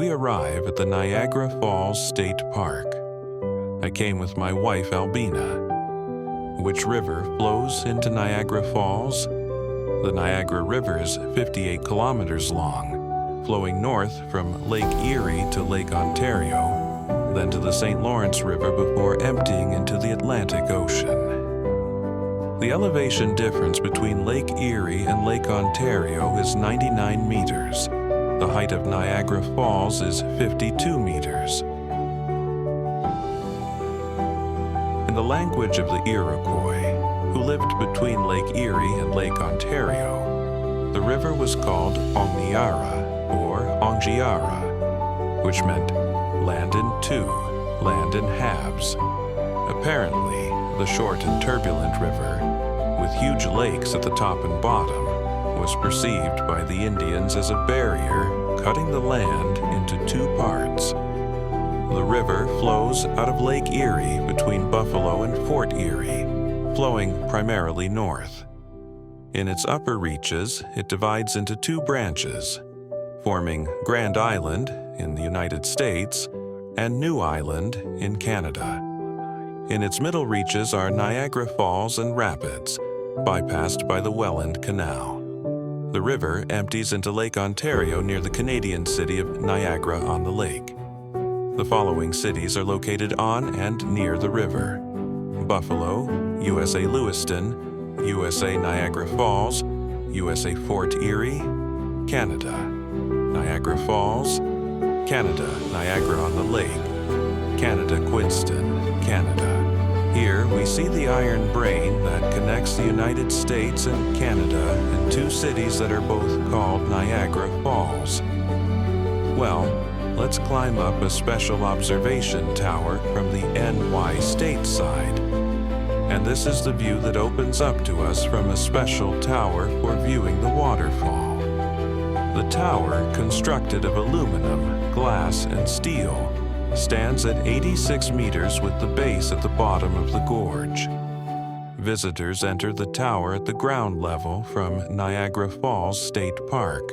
we arrive at the Niagara Falls State Park. I came with my wife, Albina. Which river flows into Niagara Falls? The Niagara River is 58 kilometers long, flowing north from Lake Erie to Lake Ontario, then to the St. Lawrence River before emptying into the Atlantic Ocean. The elevation difference between Lake Erie and Lake Ontario is 99 meters. The height of Niagara Falls is 52 meters. In the language of the Iroquois, who lived between Lake Erie and Lake Ontario, the river was called Ongniara or Ongiara, which meant land in two, land in halves. Apparently, the short and turbulent river, with huge lakes at the top and bottom, was perceived by the Indians as a barrier cutting the land into two parts. The river flows out of Lake Erie between Buffalo and Fort Erie, flowing primarily north. In its upper reaches, it divides into two branches, forming Grand Island in the United States and New Island in Canada. In its middle reaches are Niagara Falls and Rapids, bypassed by the Welland Canal. The river empties into Lake Ontario near the Canadian city of Niagara-on-the-Lake. The following cities are located on and near the river: Buffalo, USA Lewiston, USA Niagara Falls, USA Fort Erie, Canada, Niagara Falls, Canada Niagara-on-the-Lake, Canada Queenston, Canada. Here we see the iron brain that connects the United States and Canada in two cities that are both called Niagara Falls. Well, let's climb up a special observation tower from the NY state side. And this is the view that opens up to us from a special tower for viewing the waterfall. The tower, constructed of aluminum, glass, and steel, stands at 86 meters with the base at the bottom of the gorge. Visitors enter the tower at the ground level from Niagara Falls State Park.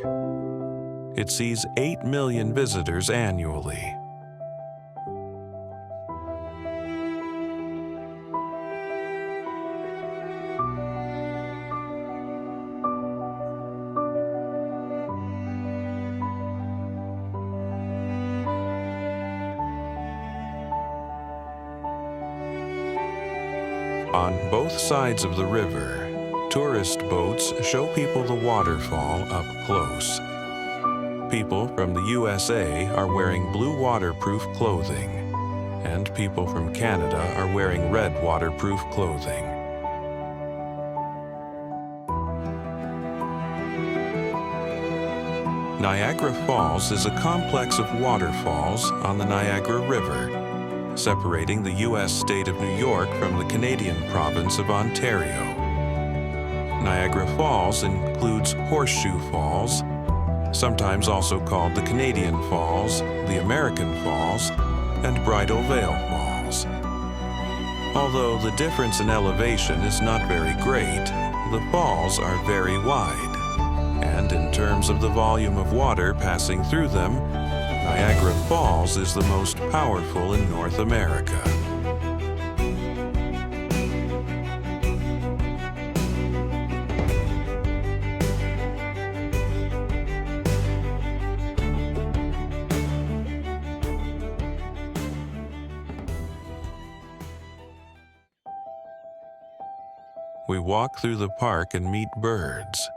It sees 8 million visitors annually. On both sides of the river, tourist boats show people the waterfall up close. People from the USA are wearing blue waterproof clothing, and people from Canada are wearing red waterproof clothing. Niagara Falls is a complex of waterfalls on the Niagara River, separating the U.S. state of New York from the Canadian province of Ontario. Niagara Falls includes Horseshoe Falls, sometimes also called the Canadian Falls, the American Falls, and Bridal Veil Falls. Although the difference in elevation is not very great, the falls are very wide, and in terms of the volume of water passing through them, Niagara Falls is the most powerful in North America. We walk through the park and meet birds.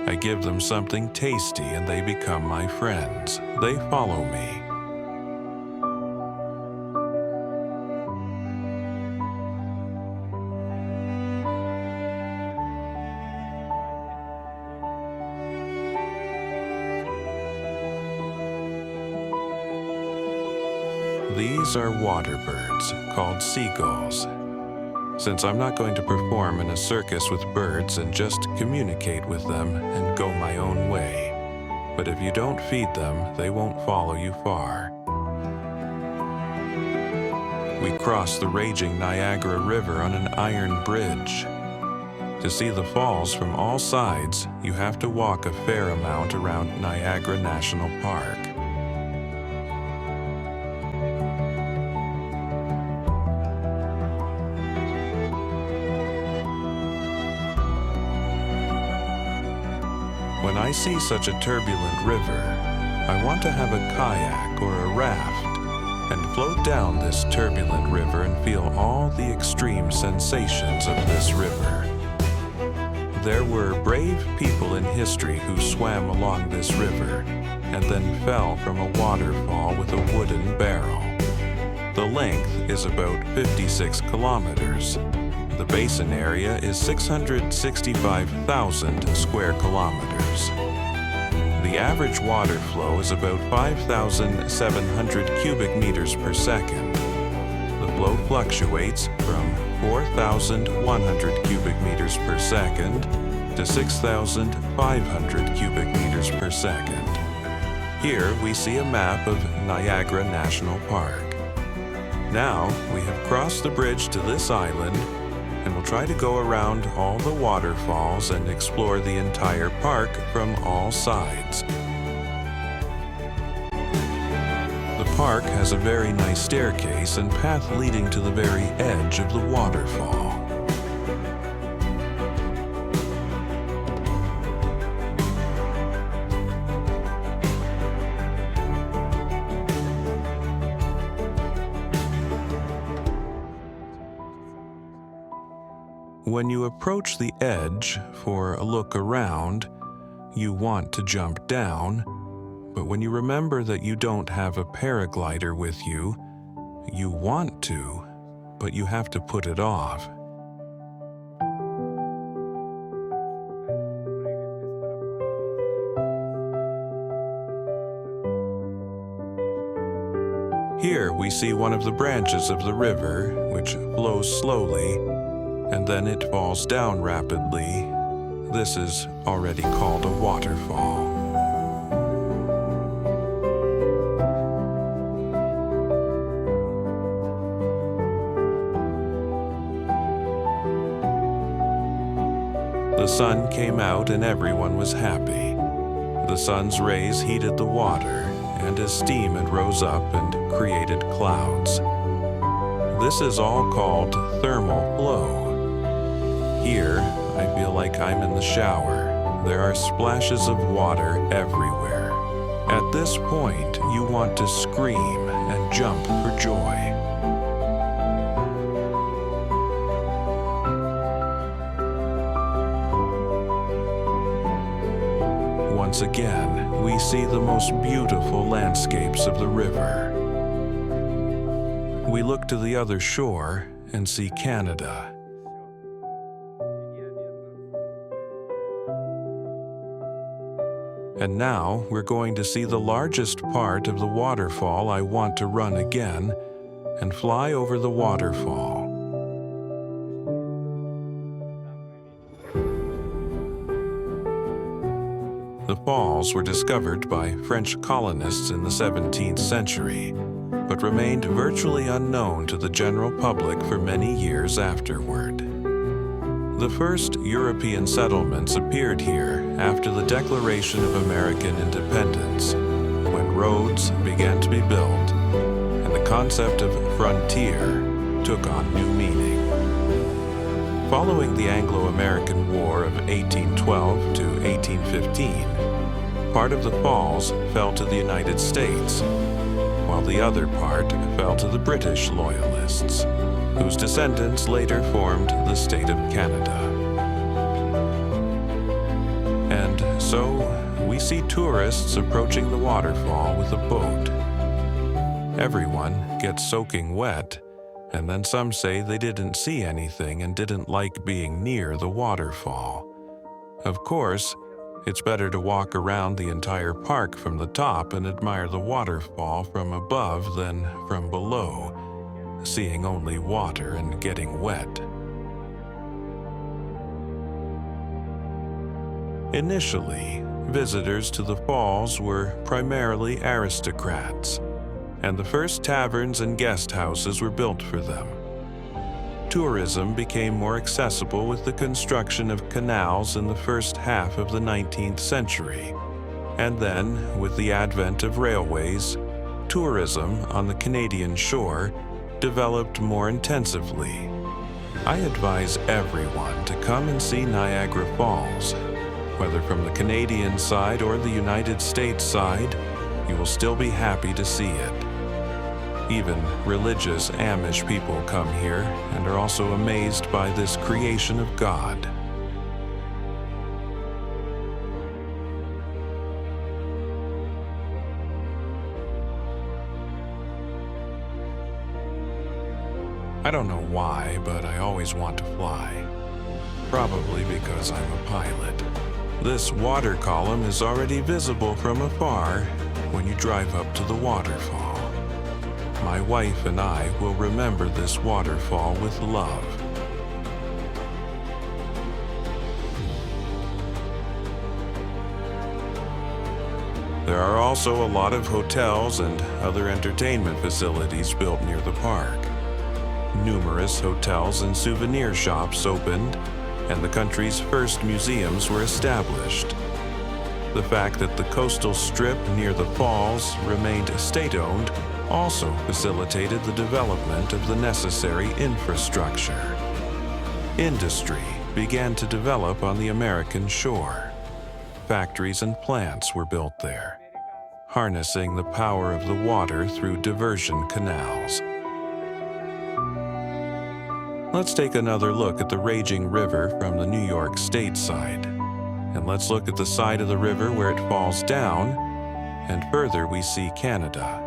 I give them something tasty and they become my friends. They follow me. These are water birds called seagulls. Since I'm not going to perform in a circus with birds and just communicate with them and go my own way, but if you don't feed them, they won't follow you far. We cross the raging Niagara River on an iron bridge. To see the falls from all sides, you have to walk a fair amount around Niagara National Park. When I see such a turbulent river, I want to have a kayak or a raft and float down this turbulent river and feel all the extreme sensations of this river. There were brave people in history who swam along this river and then fell from a waterfall with a wooden barrel. The length is about 56 kilometers. The basin area is 665,000 square kilometers. The average water flow is about 5,700 cubic meters per second. The flow fluctuates from 4,100 cubic meters per second to 6,500 cubic meters per second. Here we see a map of Niagara National Park. Now we have crossed the bridge to this island and we'll try to go around all the waterfalls and explore the entire park from all sides. The park has a very nice staircase and path leading to the very edge of the waterfall. When you approach the edge for a look around, you want to jump down, but when you remember that you don't have a paraglider with you, you want to, but you have to put it off. Here we see one of the branches of the river, which flows slowly, and then it falls down rapidly. This is already called a waterfall. The sun came out and everyone was happy. The sun's rays heated the water, and as steam it rose up and created clouds. This is all called thermal flow. Here, I feel like I'm in the shower. There are splashes of water everywhere. At this point, you want to scream and jump for joy. Once again, we see the most beautiful landscapes of the river. We look to the other shore and see Canada. And now we're going to see the largest part of the waterfall. I want to run again and fly over the waterfall. The falls were discovered by French colonists in the 17th century, but remained virtually unknown to the general public for many years afterward. The first European settlements appeared here after the Declaration of American Independence, when roads began to be built, and the concept of frontier took on new meaning. Following the Anglo-American War of 1812 to 1815, part of the falls fell to the United States, while the other part fell to the British Loyalists, whose descendants later formed the state of Canada. And so, we see tourists approaching the waterfall with a boat. Everyone gets soaking wet, and then some say they didn't see anything and didn't like being near the waterfall. Of course, it's better to walk around the entire park from the top and admire the waterfall from above than from below, seeing only water and getting wet. Initially, visitors to the falls were primarily aristocrats, and the first taverns and guest houses were built for them. Tourism became more accessible with the construction of canals in the first half of the 19th century, and then, with the advent of railways, tourism on the Canadian shore developed more intensively. I advise everyone to come and see Niagara Falls. Whether from the Canadian side or the United States side, you will still be happy to see it. Even religious Amish people come here and are also amazed by this creation of God. I don't know why, but I always want to fly. Probably because I'm a pilot. This water column is already visible from afar when you drive up to the waterfall. My wife and I will remember this waterfall with love. There are also a lot of hotels and other entertainment facilities built near the park. Numerous hotels and souvenir shops opened, and the country's first museums were established. The fact that the coastal strip near the falls remained state-owned also facilitated the development of the necessary infrastructure. Industry began to develop on the American shore. Factories and plants were built there, harnessing the power of the water through diversion canals. Let's take another look at the raging river from the New York State side. And let's look at the side of the river where it falls down, and further we see Canada.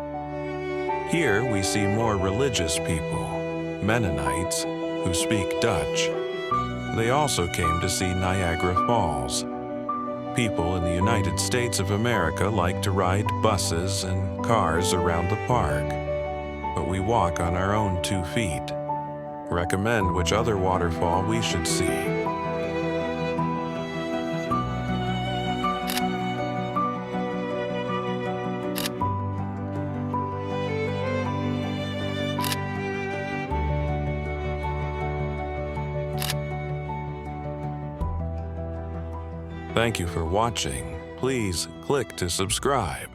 Here we see more religious people, Mennonites, who speak Dutch. They also came to see Niagara Falls. People in the United States of America like to ride buses and cars around the park, but we walk on our own 2 feet. Recommend which other waterfall we should see. Thank you for watching. Please click to subscribe.